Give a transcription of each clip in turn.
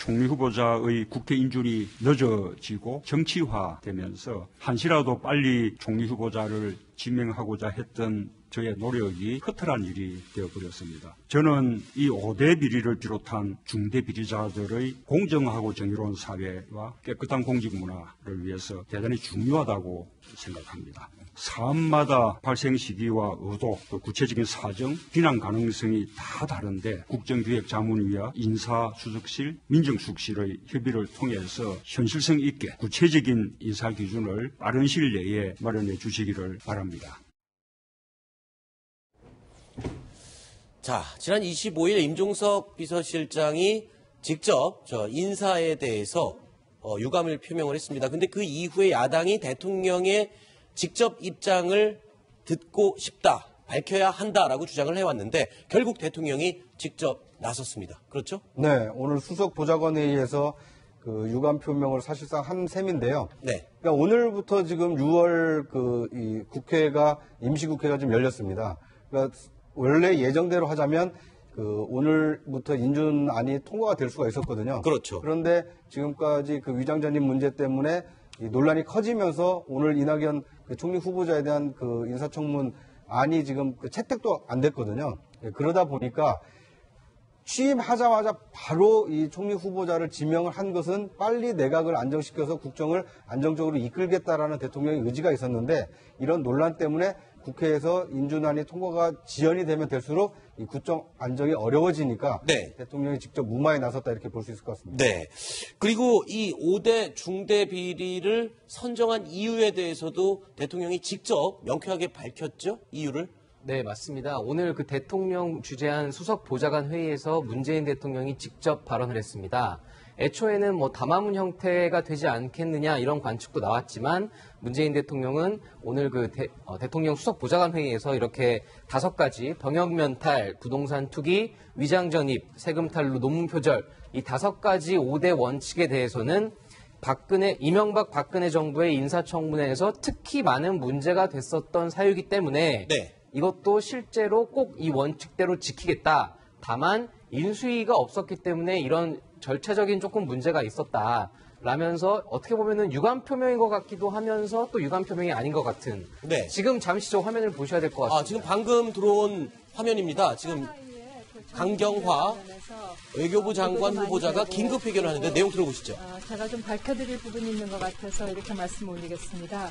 총리 후보자의 국회 인준이 늦어지고 정치화되면서 한시라도 빨리 총리 후보자를 지명하고자 했던 저의 노력이 허탈한 일이 되어버렸습니다. 저는 이 5대 비리를 비롯한 중대 비리자들의 공정하고 정의로운 사회와 깨끗한 공직 문화를 위해서 대단히 중요하다고 생각합니다. 사안마다 발생 시기와 의도, 또 구체적인 사정, 비난 가능성이 다 다른데 국정기획자문위와 인사수석실, 민정수석실의 협의를 통해서 현실성 있게 구체적인 인사 기준을 빠른 시일 내에 마련해 주시기를 바랍니다. 자, 지난 25일 임종석 비서실장이 직접 인사에 대해서 유감을 표명을 했습니다. 근데 그 이후에 야당이 대통령의 직접 입장을 듣고 싶다, 밝혀야 한다라고 주장을 해왔는데 결국 대통령이 직접 나섰습니다. 그렇죠? 네, 오늘 수석 보좌관 회의에서 그 유감 표명을 사실상 한 셈인데요. 네. 그러니까 오늘부터 지금 6월 이 국회가 임시국회가 좀 열렸습니다. 그러니까 원래 예정대로 하자면 오늘부터 인준안이 통과가 될 수가 있었거든요. 그렇죠. 그런데 지금까지 그 위장전입 문제 때문에 이 논란이 커지면서 오늘 이낙연 총리 후보자에 대한 그 인사청문안이 지금 채택도 안 됐거든요. 그러다 보니까 취임하자마자 바로 이 총리 후보자를 지명을 한 것은 빨리 내각을 안정시켜서 국정을 안정적으로 이끌겠다라는 대통령의 의지가 있었는데 이런 논란 때문에 국회에서 인준안이 통과가 지연이 되면 될수록 이 국정 안정이 어려워지니까 네. 대통령이 직접 무마에 나섰다 이렇게 볼 수 있을 것 같습니다. 네. 그리고 이 5대 중대 비리를 선정한 이유에 대해서도 대통령이 직접 명쾌하게 밝혔죠? 이유를? 네, 맞습니다. 오늘 그 대통령 주재한 수석 보좌관 회의에서 문재인 대통령이 직접 발언을 했습니다. 애초에는 담화문 형태가 되지 않겠느냐 이런 관측도 나왔지만 문재인 대통령은 오늘 대통령 수석 보좌관 회의에서 이렇게 5가지 병역면탈, 부동산 투기, 위장전입, 세금 탈루, 논문 표절 이 5가지 5대 원칙에 대해서는 이명박 박근혜 정부의 인사청문회에서 특히 많은 문제가 됐었던 사유이기 때문에 네. 이것도 실제로 꼭 이 원칙대로 지키겠다. 다만 인수위가 없었기 때문에 이런 절차적인 조금 문제가 있었다. 라면서 어떻게 보면은 유감 표명인 것 같기도 하면서 또 유감 표명이 아닌 것 같은. 네. 지금 잠시 저 화면을 보셔야 될 것 같습니다. 지금 방금 들어온 화면입니다. 지금 강경화 외교부 장관 후보자가 긴급 회견을 하는데 내용 들어보시죠. 제가 좀 밝혀드릴 부분이 있는 것 같아서 이렇게 말씀 올리겠습니다.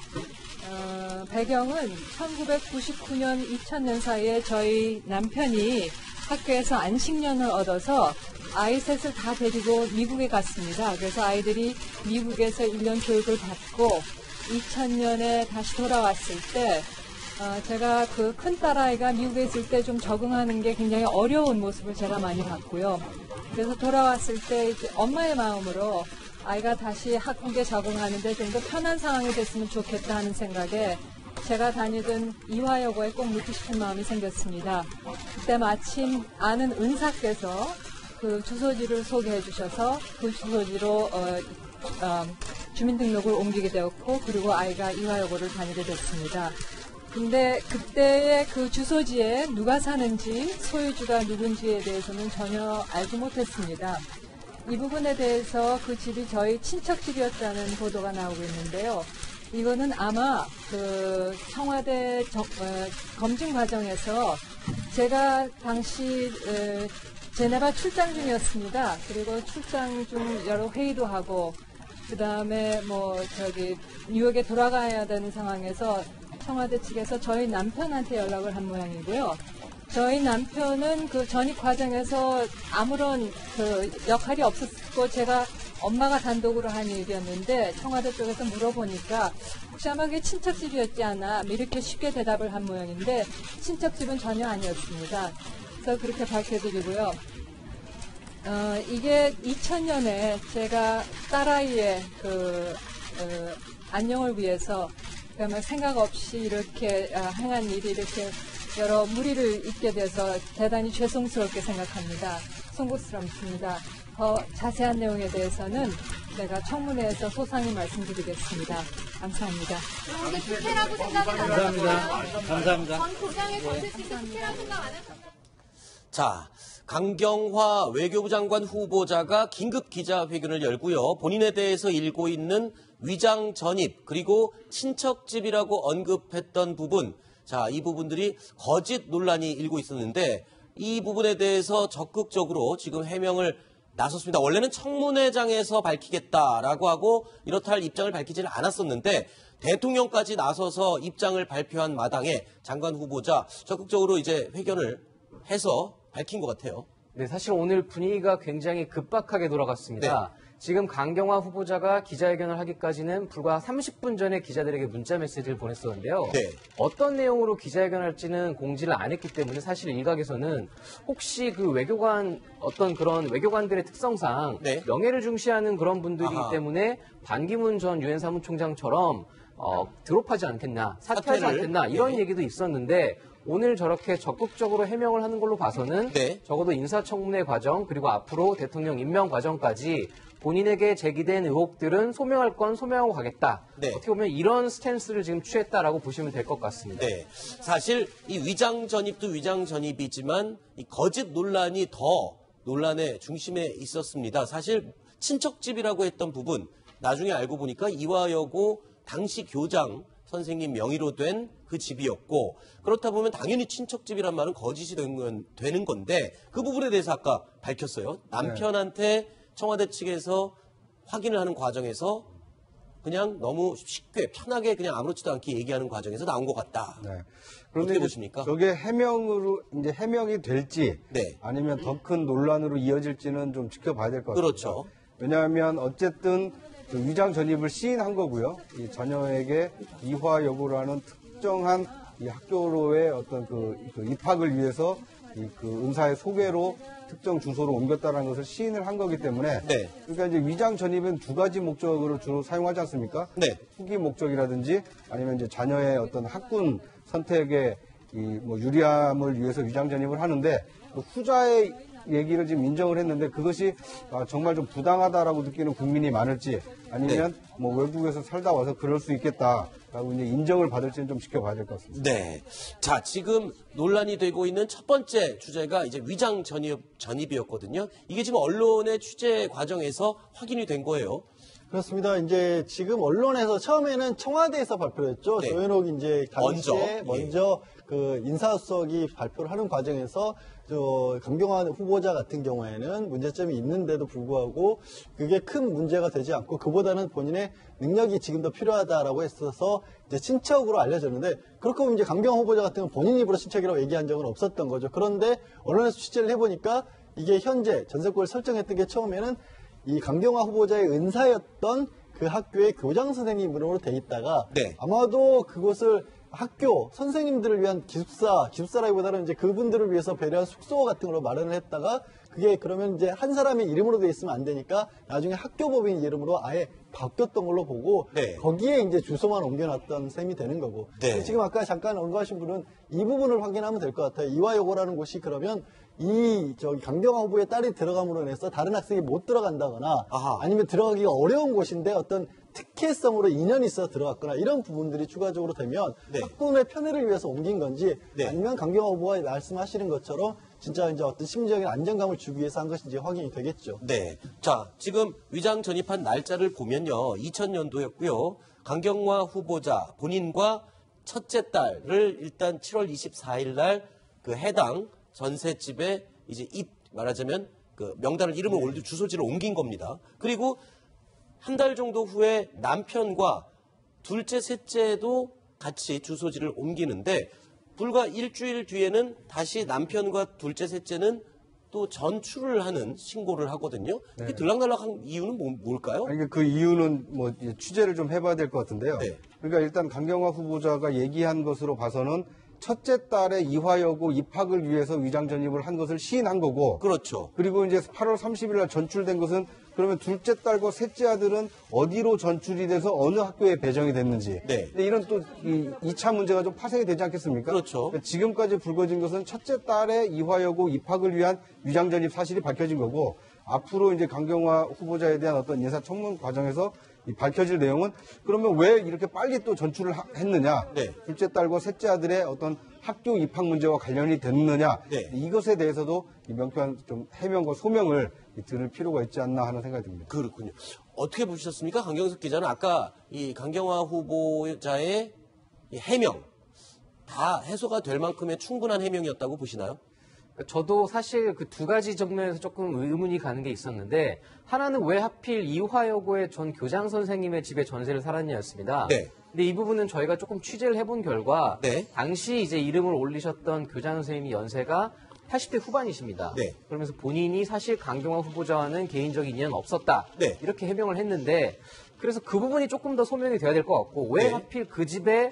배경은 1999년, 2000년 사이에 저희 남편이 학교에서 안식년을 얻어서 아이 셋을 다 데리고 미국에 갔습니다. 그래서 아이들이 미국에서 1년 교육을 받고 2000년에 다시 돌아왔을 때 제가 그 큰 딸아이가 미국에 있을 때 좀 적응하는 게 굉장히 어려운 모습을 제가 많이 봤고요. 그래서 돌아왔을 때 이제 엄마의 마음으로 아이가 다시 학교에 적응하는데 좀 더 편한 상황이 됐으면 좋겠다 하는 생각에 제가 다니던 이화여고에 꼭 묻고 싶은 마음이 생겼습니다. 그때 마침 아는 은사께서 그 주소지를 소개해 주셔서 그 주소지로 주민등록을 옮기게 되었고 그리고 아이가 이화여고를 다니게 됐습니다. 근데 그때의 그 주소지에 누가 사는지 소유주가 누군지에 대해서는 전혀 알지 못했습니다. 이 부분에 대해서 그 집이 저희 친척집이었다는 보도가 나오고 있는데요. 이거는 아마 그 청와대 검증 과정에서 제가 당시 제네바 출장 중이었습니다. 그리고 출장 중 여러 회의도 하고 그 다음에 뉴욕에 돌아가야 되는 상황에서 청와대 측에서 저희 남편한테 연락을 한 모양이고요. 저희 남편은 그 전입 과정에서 아무런 그 역할이 없었고 제가 엄마가 단독으로 한 일이었는데 청와대 쪽에서 물어보니까 혹시 아마 그게 친척집이었지 않아 이렇게 쉽게 대답을 한 모양인데 친척집은 전혀 아니었습니다. 그래서 그렇게 밝혀드리고요. 이게 2000년에 제가 딸아이의 안녕을 위해서 그러면 생각 없이 이렇게 행한 일이 이렇게 여러 무리를 잇게 돼서 대단히 죄송스럽게 생각합니다. 송구스럽습니다. 더 자세한 내용에 대해서는 제가 청문회에서 소상히 말씀드리겠습니다. 감사합니다. 이게 특혜라고 생각은 안 하셨어요? 감사합니다. 전 고장의 전세집이 특혜라고 생각 안 하셨어요? 자, 강경화 외교부 장관 후보자가 긴급 기자회견을 열고요. 본인에 대해서 일고 있는 위장 전입 그리고 친척집이라고 언급했던 부분, 자, 이 부분들이 거짓 논란이 일고 있었는데 이 부분에 대해서 적극적으로 지금 해명을 나섰습니다. 원래는 청문회장에서 밝히겠다라고 하고 이렇다 할 입장을 밝히지는 않았었는데 대통령까지 나서서 입장을 발표한 마당에 장관 후보자 적극적으로 이제 회견을 해서 밝힌 것 같아요. 네, 사실 오늘 분위기가 굉장히 급박하게 돌아갔습니다. 지금 강경화 후보자가 기자회견을 하기까지는 불과 30분 전에 기자들에게 문자 메시지를 보냈었는데요. 어떤 내용으로 기자회견을 할지는 공지를 안 했기 때문에 사실 일각에서는 혹시 그 외교관 어떤 그런 외교관들의 특성상 명예를 중시하는 그런 분들이기 때문에 반기문 전 유엔 사무총장처럼 드롭하지 않겠나, 사퇴하지 않겠나 이런 얘기도 있었는데 오늘 저렇게 적극적으로 해명을 하는 걸로 봐서는 적어도 인사청문회 과정 그리고 앞으로 대통령 임명 과정까지 본인에게 제기된 의혹들은 소명할 건 소명하고 가겠다. 어떻게 보면 이런 스탠스를 지금 취했다라고 보시면 될 것 같습니다. 사실 이 위장 전입도 위장 전입이지만 이 거짓 논란이 더 논란의 중심에 있었습니다. 사실 친척집이라고 했던 부분 나중에 알고 보니까 이화여고 당시 교장 선생님 명의로 된 그 집이었고 그렇다 보면 당연히 친척집이란 말은 거짓이 되는 건데 그 부분에 대해서 아까 밝혔어요. 남편한테 청와대 측에서 확인을 하는 과정에서 그냥 너무 쉽게 편하게 그냥 아무렇지도 않게 얘기하는 과정에서 나온 것 같다. 그런데 어떻게 보십니까? 저게 해명이 될지 아니면 더 큰 논란으로 이어질지는 좀 지켜봐야 될 것 같습니다. 그렇죠. 왜냐하면 어쨌든 그 위장 전입을 시인한 거고요. 이 자녀에게 이화 여고라는 특정한 이 학교로의 어떤 그 입학을 위해서 그 은사의 소개로 특정 주소로 옮겼다는 것을 시인을 한 거기 때문에 그러니까 이제 위장 전입은 두 가지 목적으로 주로 사용하지 않습니까? 후기 목적이라든지 아니면 이제 자녀의 어떤 학군 선택에 뭐 유리함을 위해서 위장 전입을 하는데 그 후자의 얘기를 지금 인정을 했는데 그것이 정말 좀 부당하다라고 느끼는 국민이 많을지 아니면 뭐 외국에서 살다 와서 그럴 수 있겠다라고 이제 인정을 받을지는 좀 지켜봐야 될 것 같습니다. 자, 지금 논란이 되고 있는 첫 번째 주제가 이제 위장 전입이었거든요. 이게 지금 언론의 취재 과정에서 확인이 된 거예요. 그렇습니다. 이제 지금 언론에서 처음에는 청와대에서 발표했죠. 조현옥 이제 당시에 먼저 그 인사수석이 발표를 하는 과정에서 강경화 후보자 같은 경우에는 문제점이 있는데도 불구하고 그게 큰 문제가 되지 않고 그보다는 본인의 능력이 지금 더 필요하다라고 했어서 이제 친척으로 알려졌는데 그렇게 보면 이제 강경화 후보자 같은 경우는 본인 입으로 친척이라고 얘기한 적은 없었던 거죠. 그런데 언론에서 취재를 해보니까 이게 현재 전세권을 설정했던 게 처음에는 이 강경화 후보자의 은사였던 그 학교의 교장 선생님으로 돼 있다가 아마도 그곳을 학교 선생님들을 위한 기숙사라기보다는 이제 그분들을 위해서 배려한 숙소 같은 걸로 마련을 했다가 그게 그러면 이제 한 사람의 이름으로 돼 있으면 안 되니까 나중에 학교법인 이름으로 아예 바뀌었던 걸로 보고 거기에 이제 주소만 옮겨놨던 셈이 되는 거고 지금 아까 잠깐 언급하신 분은 이 부분을 확인하면 될 것 같아요. 이화여고라는 곳이 그러면 강경화 후보의 딸이 들어감으로 인해서 다른 학생이 못 들어간다거나 아니면 들어가기가 어려운 곳인데 어떤 특혜성으로 인연이 있어 들어갔거나 이런 부분들이 추가적으로 되면 학군의 편의를 위해서 옮긴 건지 아니면 강경화 후보가 말씀하시는 것처럼 진짜 이제 어떤 심리적인 안정감을 주기 위해서 한 것인지 확인이 되겠죠. 자, 지금 위장 전입한 날짜를 보면요. 2000년도였고요. 강경화 후보자 본인과 첫째 딸을 일단 7월 24일 날 그 해당 전셋집에 이제 말하자면 그 명단을 이름을 올리고 주소지를 옮긴 겁니다. 그리고 한 달 정도 후에 남편과 둘째, 셋째도 같이 주소지를 옮기는데 불과 일주일 뒤에는 다시 남편과 둘째, 셋째는 또 전출을 하는 신고를 하거든요. 이게 들락날락한 이유는 뭘까요? 아니, 그 이유는 뭐 취재를 좀 해봐야 될 것 같은데요. 그러니까 일단 강경화 후보자가 얘기한 것으로 봐서는 첫째 딸의 이화여고 입학을 위해서 위장 전입을 한 것을 시인한 거고. 그리고 이제 8월 30일 날 전출된 것은 그러면 둘째 딸과 셋째 아들은 어디로 전출이 돼서 어느 학교에 배정이 됐는지. 근데 이런 또 2차 문제가 좀 파생이 되지 않겠습니까? 그러니까 지금까지 불거진 것은 첫째 딸의 이화여고 입학을 위한 위장 전입 사실이 밝혀진 거고 앞으로 이제 강경화 후보자에 대한 어떤 인사청문 과정에서 이 밝혀질 내용은 그러면 왜 이렇게 빨리 또 전출을 했느냐? 네. 둘째 딸과 셋째 아들의 어떤 학교 입학 문제와 관련이 됐느냐? 네. 이것에 대해서도 이 명쾌한 좀 해명과 소명을 들을 필요가 있지 않나 하는 생각이 듭니다. 그렇군요. 어떻게 보셨습니까? 강경석 기자는 아까 이 강경화 후보자의 이 해명 다 해소가 될 만큼의 충분한 해명이었다고 보시나요? 저도 사실 그 두 가지 측면에서 조금 의문이 가는 게 있었는데, 하나는 왜 하필 이화여고의 전 교장 선생님의 집에 전세를 살았냐였습니다. 네. 근데 이 부분은 저희가 조금 취재를 해본 결과, 네. 당시 이제 이름을 올리셨던 교장 선생님이 연세가 80대 후반이십니다. 네. 그러면서 본인이 사실 강경화 후보자와는 개인적인 인연은 없었다. 네. 이렇게 해명을 했는데, 그래서 그 부분이 조금 더 소명이 돼야 될 것 같고, 왜 네. 하필 그 집에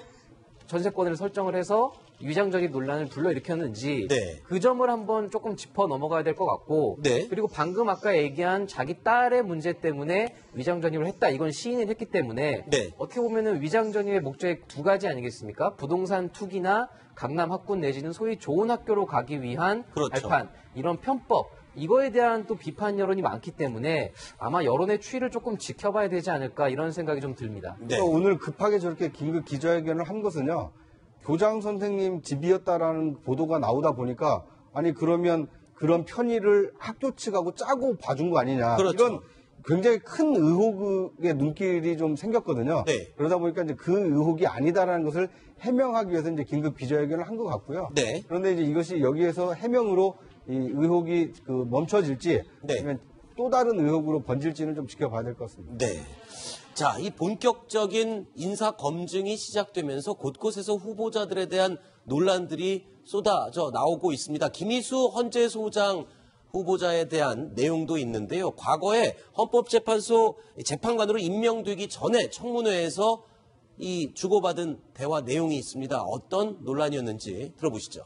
전세권을 설정을 해서 위장전입 논란을 불러일으켰는지 네. 그 점을 한번 조금 짚어 넘어가야 될 것 같고, 네. 그리고 방금 아까 얘기한 자기 딸의 문제 때문에 위장전입을 했다, 이건 시인을 했기 때문에 네. 어떻게 보면은 위장전입의 목적이 두 가지 아니겠습니까? 부동산 투기나 강남 학군 내지는 소위 좋은 학교로 가기 위한 그렇죠. 발판, 이런 편법, 이거에 대한 또 비판 여론이 많기 때문에 아마 여론의 추이를 조금 지켜봐야 되지 않을까, 이런 생각이 좀 듭니다. 네. 그러니까 오늘 급하게 저렇게 긴급 기자회견을 한 것은요, 교장 선생님 집이었다라는 보도가 나오다 보니까, 아니 그러면 그런 편의를 학교 측하고 짜고 봐준 거 아니냐. 그렇죠. 이런 굉장히 큰 의혹의 눈길이 좀 생겼거든요. 네. 그러다 보니까 이제 그 의혹이 아니다라는 것을 해명하기 위해서 이제 긴급 기자회견을 한 것 같고요. 네. 그런데 이제 이것이 여기에서 해명으로 이 의혹이 멈춰질지, 네. 아니면 또 다른 의혹으로 번질지는 좀 지켜봐야 될 것 같습니다. 네. 자, 이 본격적인 인사 검증이 시작되면서 곳곳에서 후보자들에 대한 논란들이 쏟아져 나오고 있습니다. 김희수 헌재소장 후보자에 대한 내용도 있는데요. 과거에 헌법재판소 재판관으로 임명되기 전에 청문회에서 이 주고받은 대화 내용이 있습니다. 어떤 논란이었는지 들어보시죠.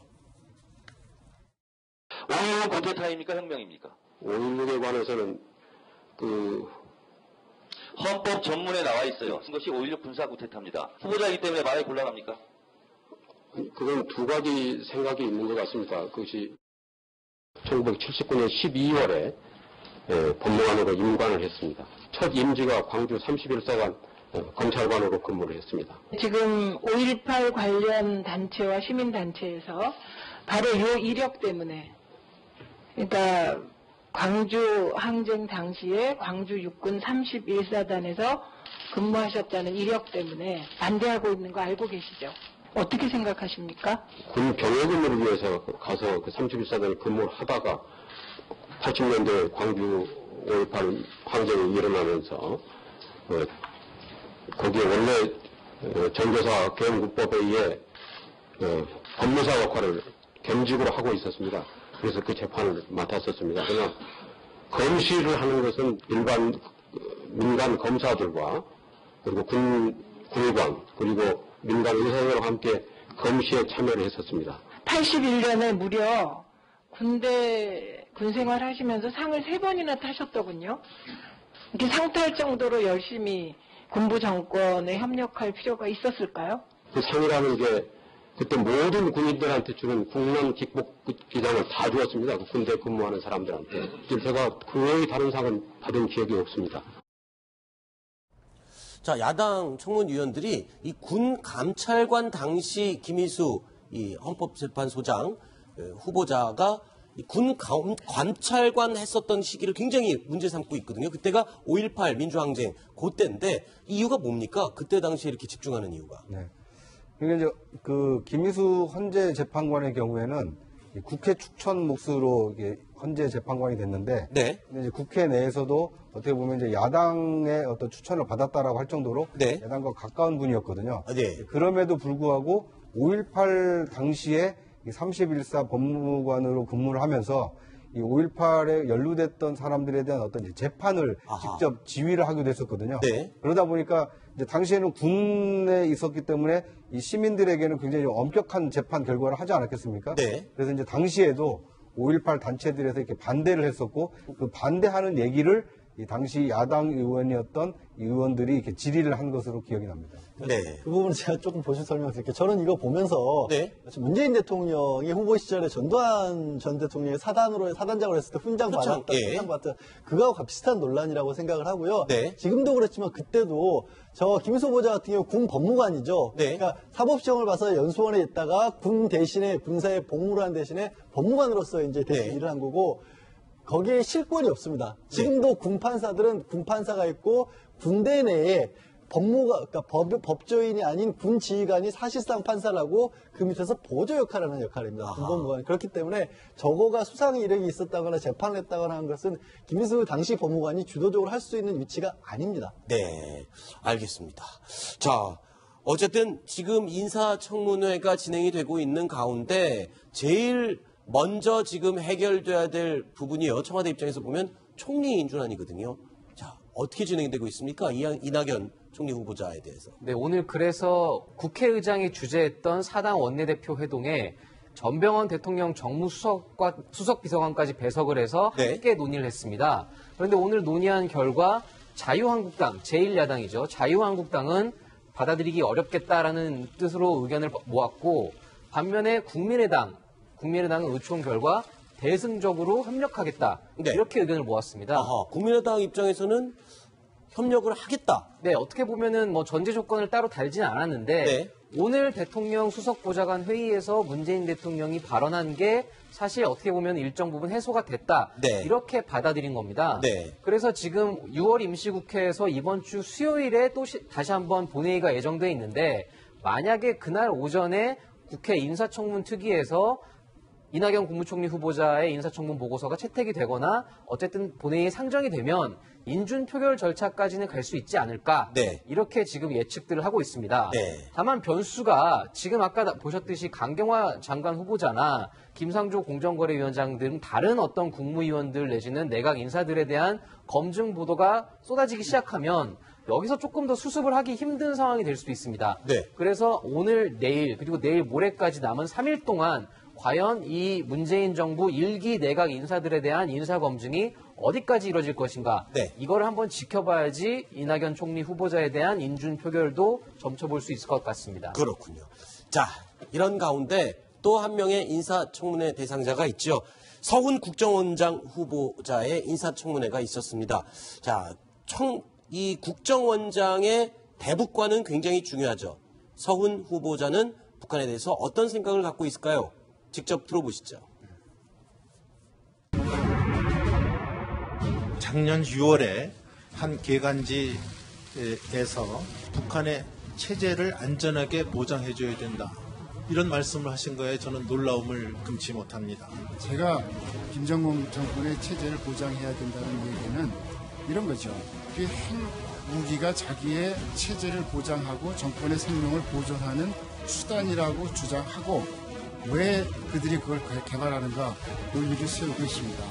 5.16은 군대타입니까? 혁명입니까? 5.16에 관해서는 헌법 전문에 나와 있어요. 이것이 5.16 군사 구태타입니다. 후보자이기 때문에 말이 곤란합니까? 그건 두 가지 생각이 있는 것 같습니다. 그것이 1979년 12월에 법무관으로 임관을 했습니다. 첫 임기가 광주 31사관 검찰관으로 근무를 했습니다. 지금 5.18 관련 단체와 시민단체에서 바로 이 이력 때문에, 그러니까 광주 항쟁 당시에 광주 육군 31사단에서 근무하셨다는 이력 때문에 반대하고 있는 거 알고 계시죠? 어떻게 생각하십니까? 군 병역 근무를 위해서 가서 그 31사단에 근무를 하다가 80년대 광주 5.18 항쟁이 일어나면서 거기에 원래 전교사 개헌국법에 의해 법무사 역할을 겸직으로 하고 있었습니다. 그래서 그 재판을 맡았었습니다. 그러나 검시를 하는 것은 일반 민간 검사들과 그리고 군의관 그리고 민간 의사들과 함께 검시에 참여를 했었습니다. 81년에 무려 군 생활 하시면서 상을 3번이나 타셨더군요. 이렇게 상 탈 정도로 열심히 군부 정권에 협력할 필요가 있었을까요? 그 상이라는 게 그때 모든 군인들한테 주는 국난 기복 기장을 다 주었습니다. 그 군대 근무하는 사람들한테. 제가 그 외의 다른 상은 받은 기억이 없습니다. 자, 야당 청문위원들이 이 군 감찰관 당시 김희수 이 헌법재판소장 후보자가 군 감찰관 했었던 시기를 굉장히 문제 삼고 있거든요. 그때가 5.18 민주항쟁 그때인데 이유가 뭡니까? 그때 당시에 이렇게 집중하는 이유가. 네. 그러니까 이제 그 김희수 헌재 재판관의 경우에는 국회 추천 몫으로 이게 헌재 재판관이 됐는데, 네. 근데 이제 국회 내에서도 어떻게 보면 이제 야당의 어떤 추천을 받았다라고 할 정도로 네. 야당과 가까운 분이었거든요. 네. 그럼에도 불구하고 5.18 당시에 31사 법무관으로 근무를 하면서 이 5.18에 연루됐던 사람들에 대한 어떤 이제 재판을 직접 지휘를 하기도 했었거든요. 네. 그러다 보니까 이제 당시에는 군에 있었기 때문에 이 시민들에게는 굉장히 엄격한 재판 결과를 하지 않았겠습니까? 네. 그래서 이제 당시에도 5.18 단체들에서 이렇게 반대를 했었고, 그 반대하는 얘기를 이 당시 야당 의원이었던 이 의원들이 이렇게 질의를 한 것으로 기억이 납니다. 네. 그 부분은 제가 조금 보실 설명드릴게요. 저는 이거 보면서 문재인 대통령이 후보 시절에 전두환 전 대통령이 사단장으로 했을 때 훈장 받았던 그거하고 비슷한 논란이라고 생각을 하고요. 지금도 그렇지만 그때도 저 김인수 후보자 같은 경우 군 법무관이죠. 그러니까 사법시험을 봐서 연수원에 있다가 군 대신에 군사에 복무를 한 대신에 법무관으로서 이제 대신 일을 한 거고 거기에 실권이 없습니다. 지금도 군판사들은 군판사가 있고 군대 내에 그러니까 법조인이 아닌 군 지휘관이 사실상 판사를 하고 그 밑에서 보조 역할을 하는 역할입니다. 군법무관. 그렇기 때문에 저거가 수상 이력이 있었다거나 재판을 했다거나 하는 것은 김인수 당시 법무관이 주도적으로 할 수 있는 위치가 아닙니다. 네, 알겠습니다. 자, 어쨌든 지금 인사청문회가 진행이 되고 있는 가운데 제일 먼저 지금 해결돼야 될 부분이요. 청와대 입장에서 보면 총리 인준안이거든요. 자, 어떻게 진행되고 있습니까? 이낙연 총리 후보자에 대해서. 네, 오늘 그래서 국회의장이 주재했던 사당 원내대표 회동에 전병헌 대통령 정무수석과 수석비서관까지 배석을 해서 함께 논의를 했습니다. 그런데 오늘 논의한 결과 자유한국당, 제1야당이죠. 자유한국당은 받아들이기 어렵겠다라는 뜻으로 의견을 모았고 반면에 국민의당은 의총 결과 대승적으로 협력하겠다. 이렇게 의견을 모았습니다. 국민의당 입장에서는 협력을 하겠다. 네, 어떻게 보면은 뭐 전제 조건을 따로 달지는 않았는데 오늘 대통령 수석보좌관 회의에서 문재인 대통령이 발언한 게 사실 어떻게 보면 일정 부분 해소가 됐다. 이렇게 받아들인 겁니다. 그래서 지금 6월 임시국회에서 이번 주 수요일에 또 다시 한번 본회의가 예정돼 있는데 만약에 그날 오전에 국회 인사청문 특위에서 이낙연 국무총리 후보자의 인사청문 보고서가 채택이 되거나 어쨌든 본회의에 상정이 되면 인준 표결 절차까지는 갈 수 있지 않을까 이렇게 지금 예측들을 하고 있습니다. 다만 변수가 지금 아까 보셨듯이 강경화 장관 후보자나 김상조 공정거래위원장 등 다른 어떤 국무위원들 내지는 내각 인사들에 대한 검증 보도가 쏟아지기 시작하면 여기서 조금 더 수습을 하기 힘든 상황이 될 수도 있습니다. 그래서 오늘, 내일 그리고 내일 모레까지 남은 3일 동안 과연 이 문재인 정부 1기 내각 인사들에 대한 인사검증이 어디까지 이루어질 것인가. 이걸 한번 지켜봐야지 이낙연 총리 후보자에 대한 인준 표결도 점쳐볼 수 있을 것 같습니다. 그렇군요. 자, 이런 가운데 또 한 명의 인사청문회 대상자가 있죠. 서훈 국정원장 후보자의 인사청문회가 있었습니다. 자, 이 국정원장의 대북과는 굉장히 중요하죠. 서훈 후보자는 북한에 대해서 어떤 생각을 갖고 있을까요? 직접 들어보시죠. 작년 6월에 한 개간지에서 북한의 체제를 안전하게 보장해줘야 된다. 이런 말씀을 하신 거에 저는 놀라움을 금치 못합니다. 제가 김정은 정권의 체제를 보장해야 된다는 얘기는 이런 거죠. 그 핵무기가 자기의 체제를 보장하고 정권의 생명을 보존하는 수단이라고 주장하고 왜 그들이 그걸 개발하는가 논리를 세우고 있습니다.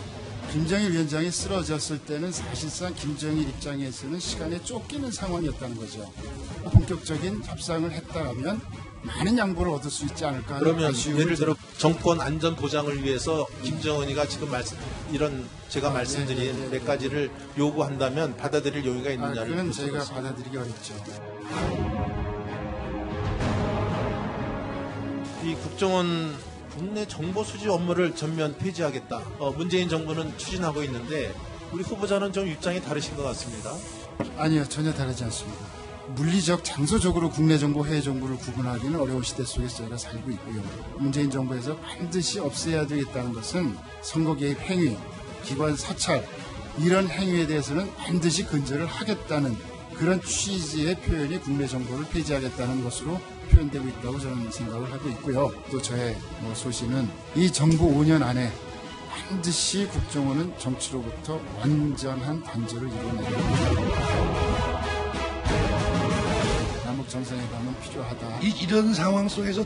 김정일 위원장이 쓰러졌을 때는 사실상 김정일 입장에서는 시간에 쫓기는 상황이었다는 거죠. 본격적인 협상을 했다면 많은 양보를 얻을 수 있지 않을까. 그러면 예를 들어 정권 안전 보장을 위해서 김정은이가 지금 제가 말씀드린 몇 가지를 요구한다면 받아들일 여유가 있느냐를. 그건 저희가 받아들이기 어렵죠. 이 국정원 국내 정보 수집 업무를 전면 폐지하겠다. 문재인 정부는 추진하고 있는데 우리 후보자는 좀 입장이 다르신 것 같습니다. 아니요, 전혀 다르지 않습니다. 물리적, 장소적으로 국내 정보, 해외 정보를 구분하기는 어려운 시대 속에서 저희가 살고 있고요. 문재인 정부에서 반드시 없애야 되겠다는 것은 선거 개입 행위, 기관 사찰 이런 행위에 대해서는 반드시 근절을 하겠다는 그런 취지의 표현이 국내 정보를 폐지하겠다는 것으로 표현되고 있다고 저는 생각을 하고 있고요. 또 저의 소신은 이 정부 5년 안에 반드시 국정원은 정치로부터 완전한 단절을 이뤄내야 합니다. 남북 정상회담은 필요하다. 이런 상황 속에서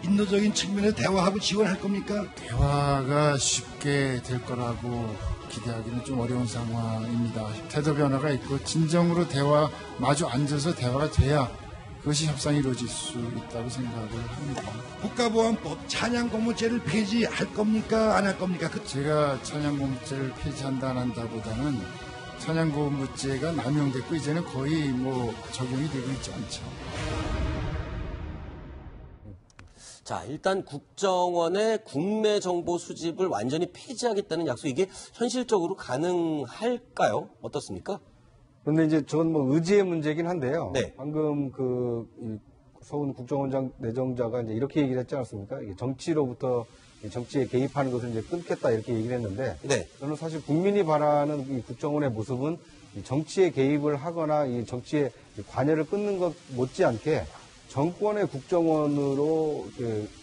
인도적인 측면에서 대화하고 지원할 겁니까? 대화가 쉽게 될 거라고 기대하기는 좀 어려운 상황입니다. 태도 변화가 있고 진정으로 마주 앉아서 대화가 돼야 그것이 협상이 이루어질 수 있다고 생각을 합니다. 국가보안법 찬양고무죄를 폐지할 겁니까? 안 할 겁니까? 제가 찬양고무죄를 폐지한다 안 한다보다는 사냥보험부제가 남용됐고 이제는 거의 뭐 적용이 되고 있지 않죠. 자, 일단 국정원의 국내 정보 수집을 완전히 폐지하겠다는 약속, 이게 현실적으로 가능할까요? 어떻습니까? 그런데 이제 저건 뭐 의지의 문제긴 한데요. 네. 방금 이 서훈 국정원장 내정자가 이제 이렇게 얘기를 했지 않습니까? 이게 정치로부터 정치에 개입하는 것을 이제 끊겠다 이렇게 얘기를 했는데, 네. 저는 사실 국민이 바라는 이 국정원의 모습은 이 정치에 개입을 하거나 이 정치에 관여를 끊는 것 못지않게 정권의 국정원으로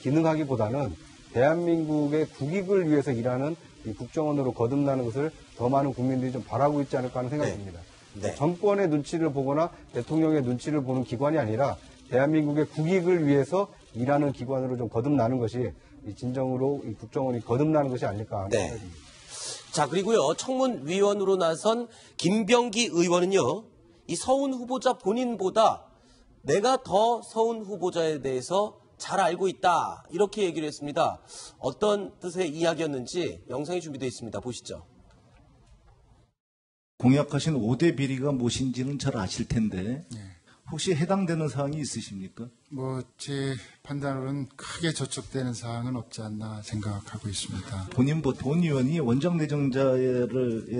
기능하기보다는 대한민국의 국익을 위해서 일하는 이 국정원으로 거듭나는 것을 더 많은 국민들이 좀 바라고 있지 않을까 하는 생각이 듭니다. 네. 정권의 눈치를 보거나 대통령의 눈치를 보는 기관이 아니라 대한민국의 국익을 위해서 일하는 기관으로 좀 거듭나는 것이 진정으로 이 국정원이 거듭나는 것이 아닐까 하는 생각이 듭니다. 자, 그리고요, 청문위원으로 나선 김병기 의원은요, 이 서훈 후보자 본인보다 내가 더 서훈 후보자에 대해서 잘 알고 있다, 이렇게 얘기를 했습니다. 어떤 뜻의 이야기였는지 영상이 준비되어 있습니다. 보시죠. 공약하신 5대 비리가 무엇인지는 잘 아실 텐데 혹시 해당되는 사항이 있으십니까? 뭐 제 판단으로는 크게 저촉되는 사항은 없지 않나 생각하고 있습니다. 본 의원이 원장 내정자에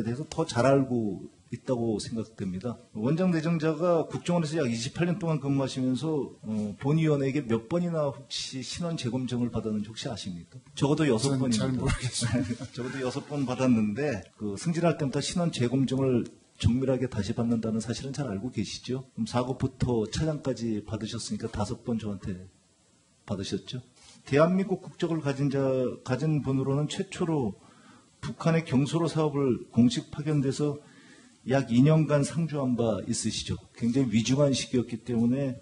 대해서 더 잘 알고 있다고 생각됩니다. 원장 내정자가 국정원에서 약 28년 동안 근무하시면서 본 의원에게 몇 번이나 혹시 신원 재검증을 받았는지 혹시 아십니까? 적어도 6번입니다. 잘 모르겠습니다. 적어도 6번 받았는데 승진할 때부터 신원 재검증을 정밀하게 다시 받는다는 사실은 잘 알고 계시죠? 그럼 4급부터 차장까지 받으셨으니까 5번 저한테 받으셨죠? 대한민국 국적을 가진 분으로는 최초로 북한의 경소로 사업을 공식 파견돼서 약 2년간 상주한 바 있으시죠? 굉장히 위중한 시기였기 때문에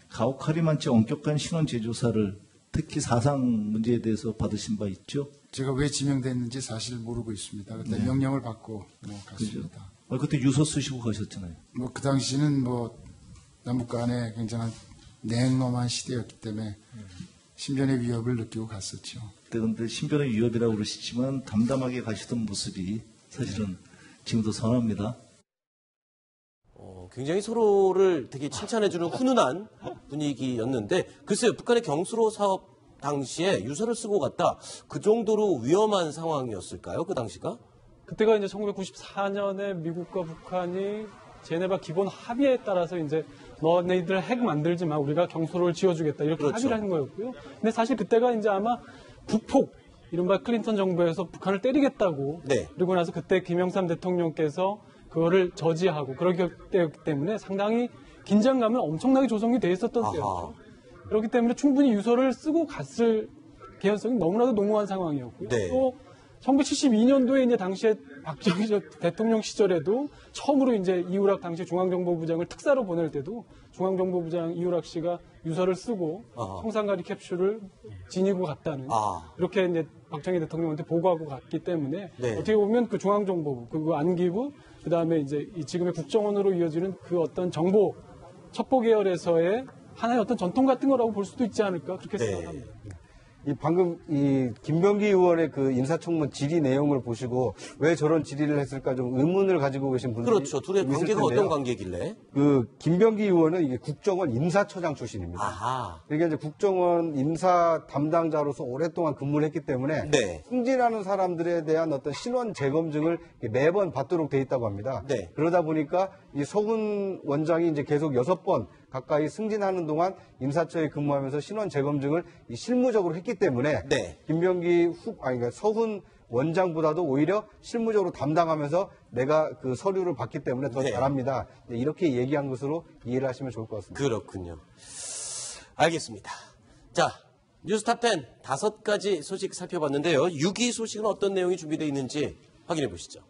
가혹하리만치 엄격한 신원 재조사를 특히 사상 문제에 대해서 받으신 바 있죠? 제가 왜 지명됐는지 사실 모르고 있습니다. 그때 명령을 받고 갔습니다. 그때 유서 쓰시고 가셨잖아요. 뭐 그 당시는 뭐 남북 간에 굉장한 냉엄한 시대였기 때문에 신변의 위협을 느끼고 갔었죠. 그런데 신변의 위협이라고 그러시지만 담담하게 가시던 모습이 사실은 지금도 선합니다. 굉장히 서로를 되게 칭찬해주는 훈훈한 분위기였는데, 글쎄요, 북한의 경수로 사업 당시에 유서를 쓰고 갔다, 그 정도로 위험한 상황이었을까요? 그 당시가? 그때가 이제 1994년에 미국과 북한이 제네바 기본 합의에 따라서 이제 너네들 핵 만들지 마, 우리가 경수로를 지어주겠다, 이렇게 그렇죠. 합의를 한 거였고요. 근데 사실 그때가 이제 아마 북폭, 이른바 클린턴 정부에서 북한을 때리겠다고, 그리고 나서 그때 김영삼 대통령께서 그거를 저지하고 그러기 때문에 상당히 긴장감은 엄청나게 조성이 돼 있었던 때였죠. 그렇기 때문에 충분히 유서를 쓰고 갔을 개연성이 너무나도 농후한 상황이었고요. 또 1972년도에 이제 당시에 박정희 대통령 시절에도 처음으로 이제 이우락 당시 중앙정보부장을 특사로 보낼 때도 중앙정보부장 이우락 씨가 유서를 쓰고 청산가리 캡슐을 지니고 갔다는, 이렇게 이제 박정희 대통령한테 보고하고 갔기 때문에 어떻게 보면 그 중앙정보부, 그 안기부, 그 다음에 이제 지금의 국정원으로 이어지는 그 어떤 정보 첩보 계열에서의 하나의 어떤 전통 같은 거라고 볼 수도 있지 않을까, 그렇게 생각합니다. 방금 이 김병기 의원의 그 인사청문 질의 내용을 보시고 왜 저런 질의를 했을까 좀 의문을 가지고 계신 분들이 그렇죠. 둘의 관계가 어떤 관계길래? 그 김병기 의원은 이게 국정원 인사처장 출신입니다. 그러니까 이제 국정원 인사 담당자로서 오랫동안 근무를 했기 때문에 승진하는 사람들에 대한 어떤 신원 재검증을 매번 받도록 돼 있다고 합니다. 그러다 보니까 이 서훈 원장이 이제 계속 6번 가까이 승진하는 동안 인사처에 근무하면서 신원 재검증을 실무적으로 했기 때문에 김병기 그러니까 서훈 원장보다도 오히려 실무적으로 담당하면서 내가 그 서류를 받기 때문에 더 잘합니다. 이렇게 얘기한 것으로 이해를 하시면 좋을 것 같습니다. 그렇군요. 알겠습니다. 자, 뉴스탑10 5가지 소식 살펴봤는데요. 6위 소식은 어떤 내용이 준비되어 있는지 확인해 보시죠.